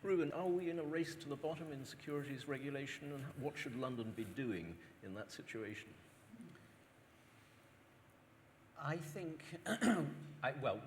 Ruben, are we in a race to the bottom in securities regulation, and what should London be doing in that situation? I think, well,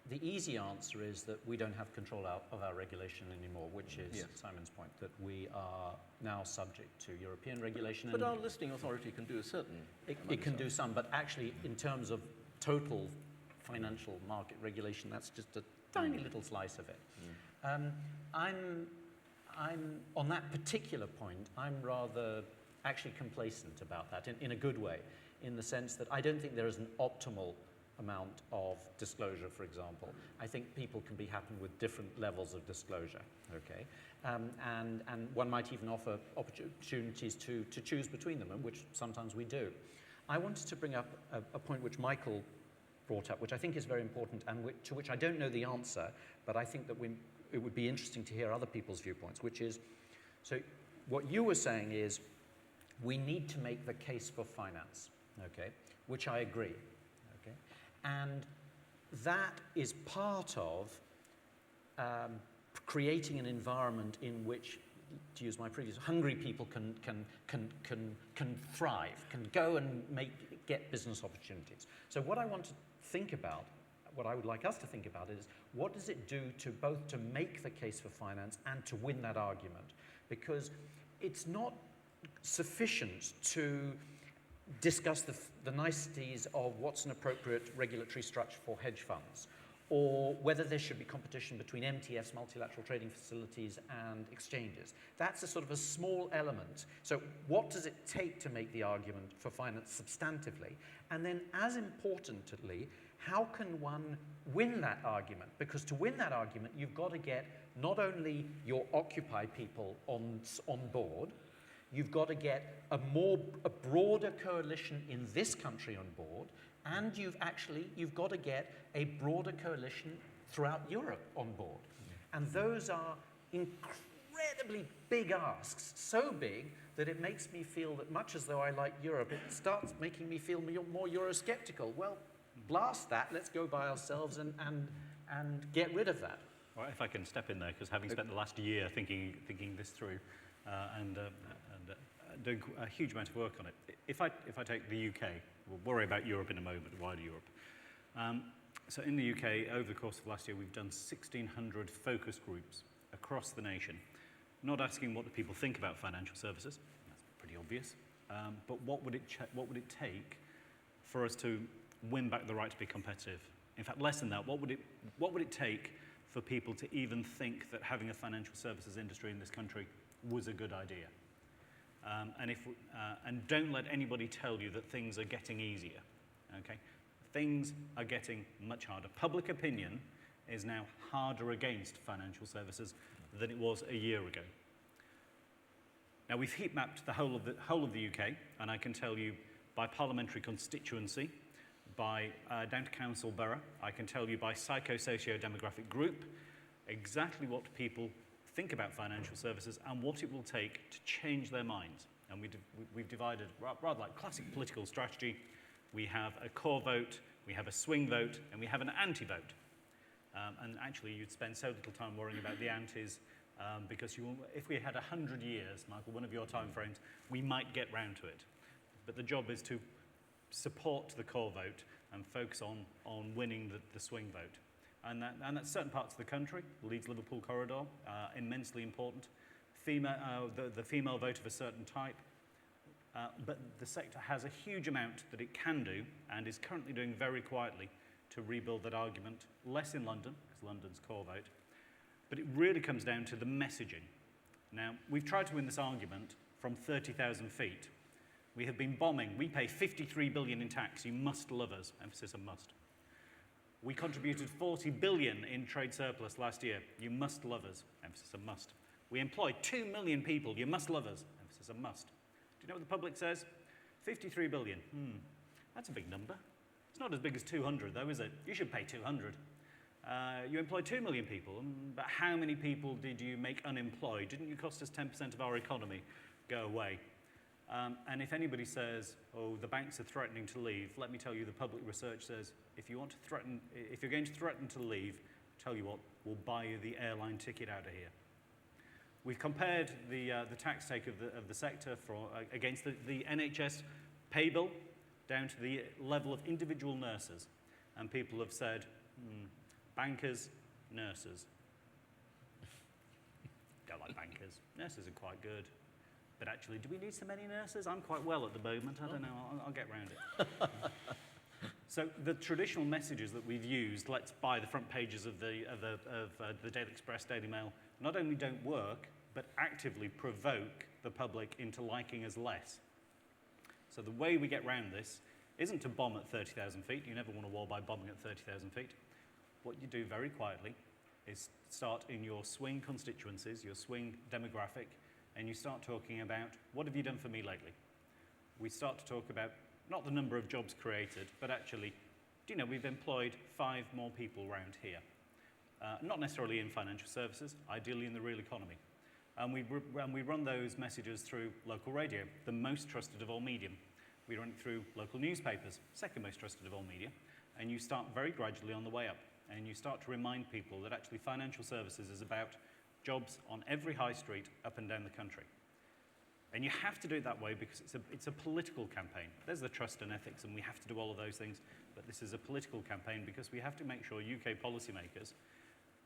the easy answer is that we don't have control of our regulation anymore, which is Simon's point, that we are now subject to European regulation. But our listing authority can do a certain It can do some, but actually in terms of total financial market regulation, that's just a tiny little slice of it. I'm on that particular point, I'm rather actually complacent about that in a good way, in the sense that I don't think there is an optimal amount of disclosure, for example. I think people can be happy with different levels of disclosure, okay? And one might even offer opportunities to choose between them, and which sometimes we do. I wanted to bring up a point which Michael brought up, which I think is very important, and to which I don't know the answer, but I think that it would be interesting to hear other people's viewpoints, which is, so what you were saying is, we need to make the case for finance, okay? Which I agree, okay? And that is part of creating an environment in which, to use my previous, hungry people can thrive, can go and get business opportunities. So what I want to think about, what I would like us to think about is, what does it do to both to make the case for finance and to win that argument? Because it's not sufficient to discuss the niceties of what's an appropriate regulatory structure for hedge funds, or whether there should be competition between MTFs, multilateral trading facilities, and exchanges. That's a sort of a small element. So what does it take to make the argument for finance substantively? And then, as importantly, how can one win that argument? Because to win that argument, you've got to get not only your Occupy people on board, you've got to get a broader coalition in this country on board, and you've got to get a broader coalition throughout Europe on board. And those are incredibly big asks, so big that it makes me feel that much as though I like Europe, it starts making me feel more Eurosceptical. Well, blast that, let's go by ourselves and get rid of that. Well, if I can step in there, because having spent the last year thinking this through and doing a huge amount of work on it, if I take the UK, we'll worry about Europe in a moment, wider Europe. So in the UK, over the course of last year, we've done 1,600 focus groups across the nation, not asking what the people think about financial services, that's pretty obvious, but what would it take for us to win back the right to be competitive? In fact, less than that, what would it take for people to even think that having a financial services industry in this country was a good idea? And don't let anybody tell you that things are getting easier, okay? Things are getting much harder. Public opinion is now harder against financial services than it was a year ago. Now, we've heat mapped the whole of the UK, and I can tell you by parliamentary constituency, by down to council borough, I can tell you by psycho-socio-demographic group, exactly what people think about financial services and what it will take to change their minds. And we've divided, rather like classic political strategy, we have a core vote, we have a swing vote, and we have an anti-vote. And actually, you'd spend so little time worrying about the antis, because if we had 100 years, Michael, one of your time frames, we might get round to it. But the job is to support the core vote and focus on winning the swing vote. And that's certain parts of the country, Leeds-Liverpool corridor, immensely important. The female vote of a certain type. But the sector has a huge amount that it can do and is currently doing very quietly to rebuild that argument. Less in London, because London's core vote. But it really comes down to the messaging. Now, we've tried to win this argument from 30,000 feet. We have been bombing. We pay 53 billion in tax. You must love us. Emphasis on must. We contributed 40 billion in trade surplus last year. You must love us. Emphasis on must. We employ 2 million people. You must love us. Emphasis on must. Do you know what the public says? 53 billion. That's a big number. It's not as big as 200, though, is it? You should pay 200. You employ 2 million people, but how many people did you make unemployed? Didn't you cost us 10% of our economy? Go away. And if anybody says, oh, the banks are threatening to leave, let me tell you, the public research says, if you're going to threaten to leave, tell you what, we'll buy you the airline ticket out of here. We've compared the tax take of the sector against the NHS pay bill down to the level of individual nurses. And people have said, bankers, nurses. Don't like bankers. Nurses are quite good. But actually, do we need so many nurses? I'm quite well at the moment. I don't know. I'll get round it. So the traditional messages that we've used, let's buy the front pages of the Daily Express, Daily Mail, not only don't work, but actively provoke the public into liking us less. So the way we get round this isn't to bomb at 30,000 feet. You never want a war by bombing at 30,000 feet. What you do very quietly is start in your swing constituencies, your swing demographic, and you start talking about, what have you done for me lately? We start to talk about not the number of jobs created, but actually, do you know, we've employed 5 more people around here. Not necessarily in financial services, ideally in the real economy. And we run those messages through local radio, the most trusted of all medium. We run it through local newspapers, second most trusted of all media. And you start very gradually on the way up. And you start to remind people that actually financial services is about jobs on every high street up and down the country. And you have to do it that way because it's a political campaign. There's the trust and ethics, and we have to do all of those things. But this is a political campaign because we have to make sure UK policymakers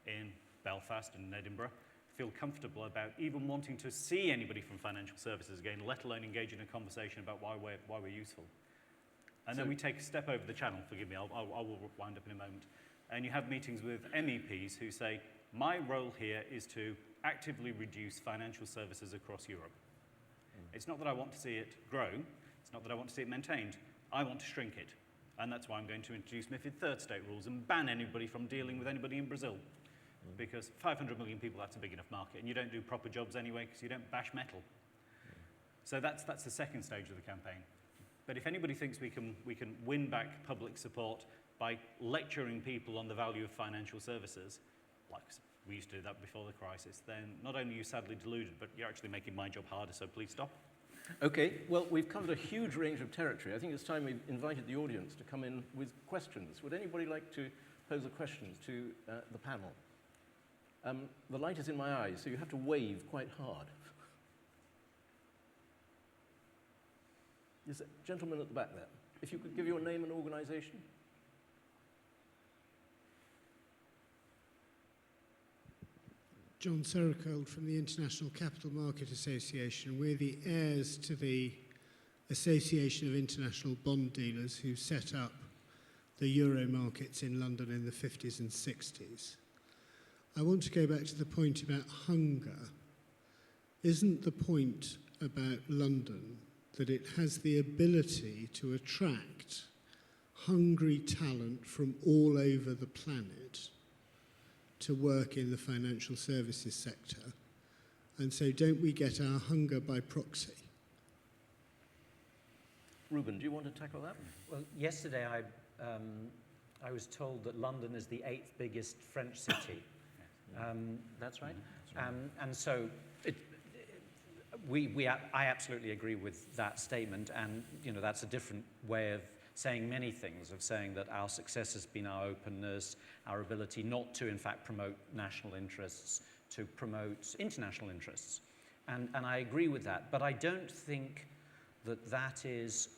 in Belfast and Edinburgh feel comfortable about even wanting to see anybody from financial services again, let alone engage in a conversation about why we're useful. And then we take a step over the channel, forgive me, I will wind up in a moment. And you have meetings with MEPs who say, my role here is to actively reduce financial services across Europe. It's not that I want to see it grow, it's not that I want to see it maintained, I want to shrink it. And that's why I'm going to introduce MiFID third state rules and ban anybody from dealing with anybody in Brazil. Because 500 million people, that's a big enough market, and you don't do proper jobs anyway because you don't bash metal. So that's the second stage of the campaign. But if anybody thinks we can win back public support by lecturing people on the value of financial services, like we used to do that before the crisis, then not only are you sadly deluded, but you're actually making my job harder, so please stop. Okay, well, we've covered a huge range of territory. I think it's time we've invited the audience to come in with questions. Would anybody like to pose a question to the panel? The light is in my eyes, so you have to wave quite hard. Yes, gentleman at the back there. If you could give your name and organisation. John Serocold from the International Capital Market Association. We're the heirs to the Association of International Bond Dealers who set up the Euro markets in London in the 50s and 60s. I want to go back to the point about hunger. Isn't the point about London that it has the ability to attract hungry talent from all over the planet to work in the financial services sector? And so don't we get our hunger by proxy? Ruben, do you want to tackle that? Well, yesterday I was told that London is the 8th biggest French city. That's right. And so I absolutely agree with that statement, and you know that's a different way of saying many things, of saying that our success has been our openness, our ability not to in fact promote national interests, to promote international interests. And I agree with that, but I don't think that is,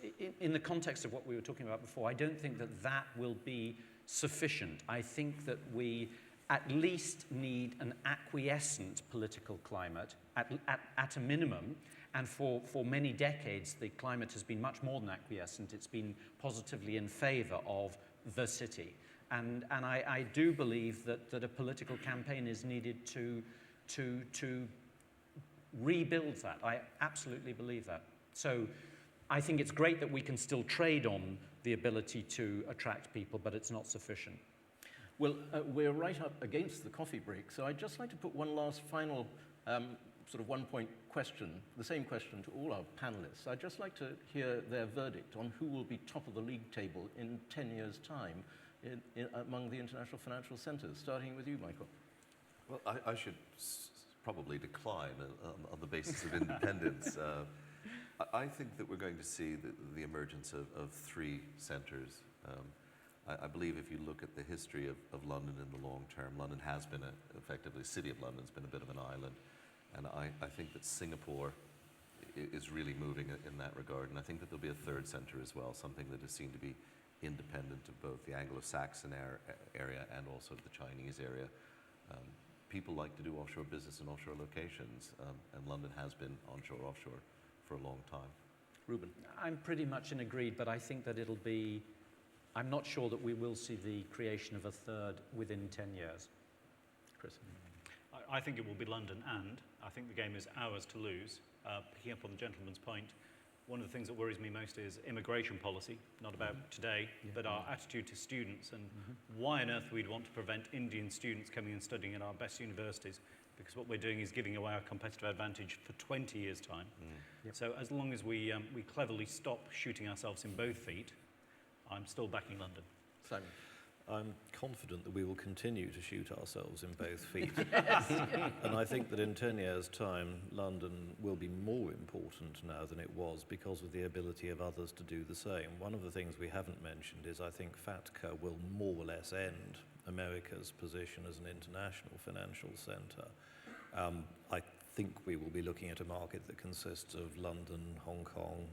in the context of what we were talking about before, I don't think that will be sufficient. I think that we at least need an acquiescent political climate at a minimum, and for many decades the climate has been much more than acquiescent. It's been positively in favour of the city, and I do believe that a political campaign is needed to rebuild that. I absolutely believe that. So I think it's great that we can still trade on the ability to attract people, but it's not sufficient. Well, we're right up against the coffee break, so I'd just like to put one last final sort of one-point question, the same question to all our panelists. I'd just like to hear their verdict on who will be top of the league table in 10 years' time among the international financial centres, starting with you, Michael. Well, I should probably decline on the basis of independence. I think that we're going to see the emergence of 3 centres. I believe if you look at the history of London in the long term, London has been effectively, City of London's been a bit of an island. And I think that Singapore is really moving in that regard. And I think that there'll be a third centre as well, something that is seen to be independent of both the Anglo-Saxon area and also the Chinese area. People like to do offshore business in offshore locations, and London has been onshore, offshore for a long time. Ruben? I'm pretty much in agreed, but I think that it'll be, I'm not sure that we will see the creation of a third within 10 years. Chris? I think it will be London, and I think the game is ours to lose. Picking up on the gentleman's point, one of the things that worries me most is immigration policy, not about today, but our attitude to students, and why on earth we'd want to prevent Indian students coming and studying at our best universities, because what we're doing is giving away our competitive advantage for 20 years' time. So as long as we cleverly stop shooting ourselves in both feet, I'm still backing London. Simon? I'm confident that we will continue to shoot ourselves in both feet. And I think that in 10 years' time, London will be more important now than it was because of the ability of others to do the same. One of the things we haven't mentioned is I think FATCA will more or less end America's position as an international financial centre. I think we will be looking at a market that consists of London, Hong Kong,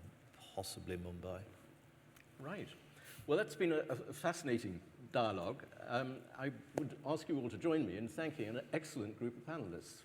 possibly Mumbai. Right. Well, that's been a fascinating dialogue. I would ask you all to join me in thanking an excellent group of panelists.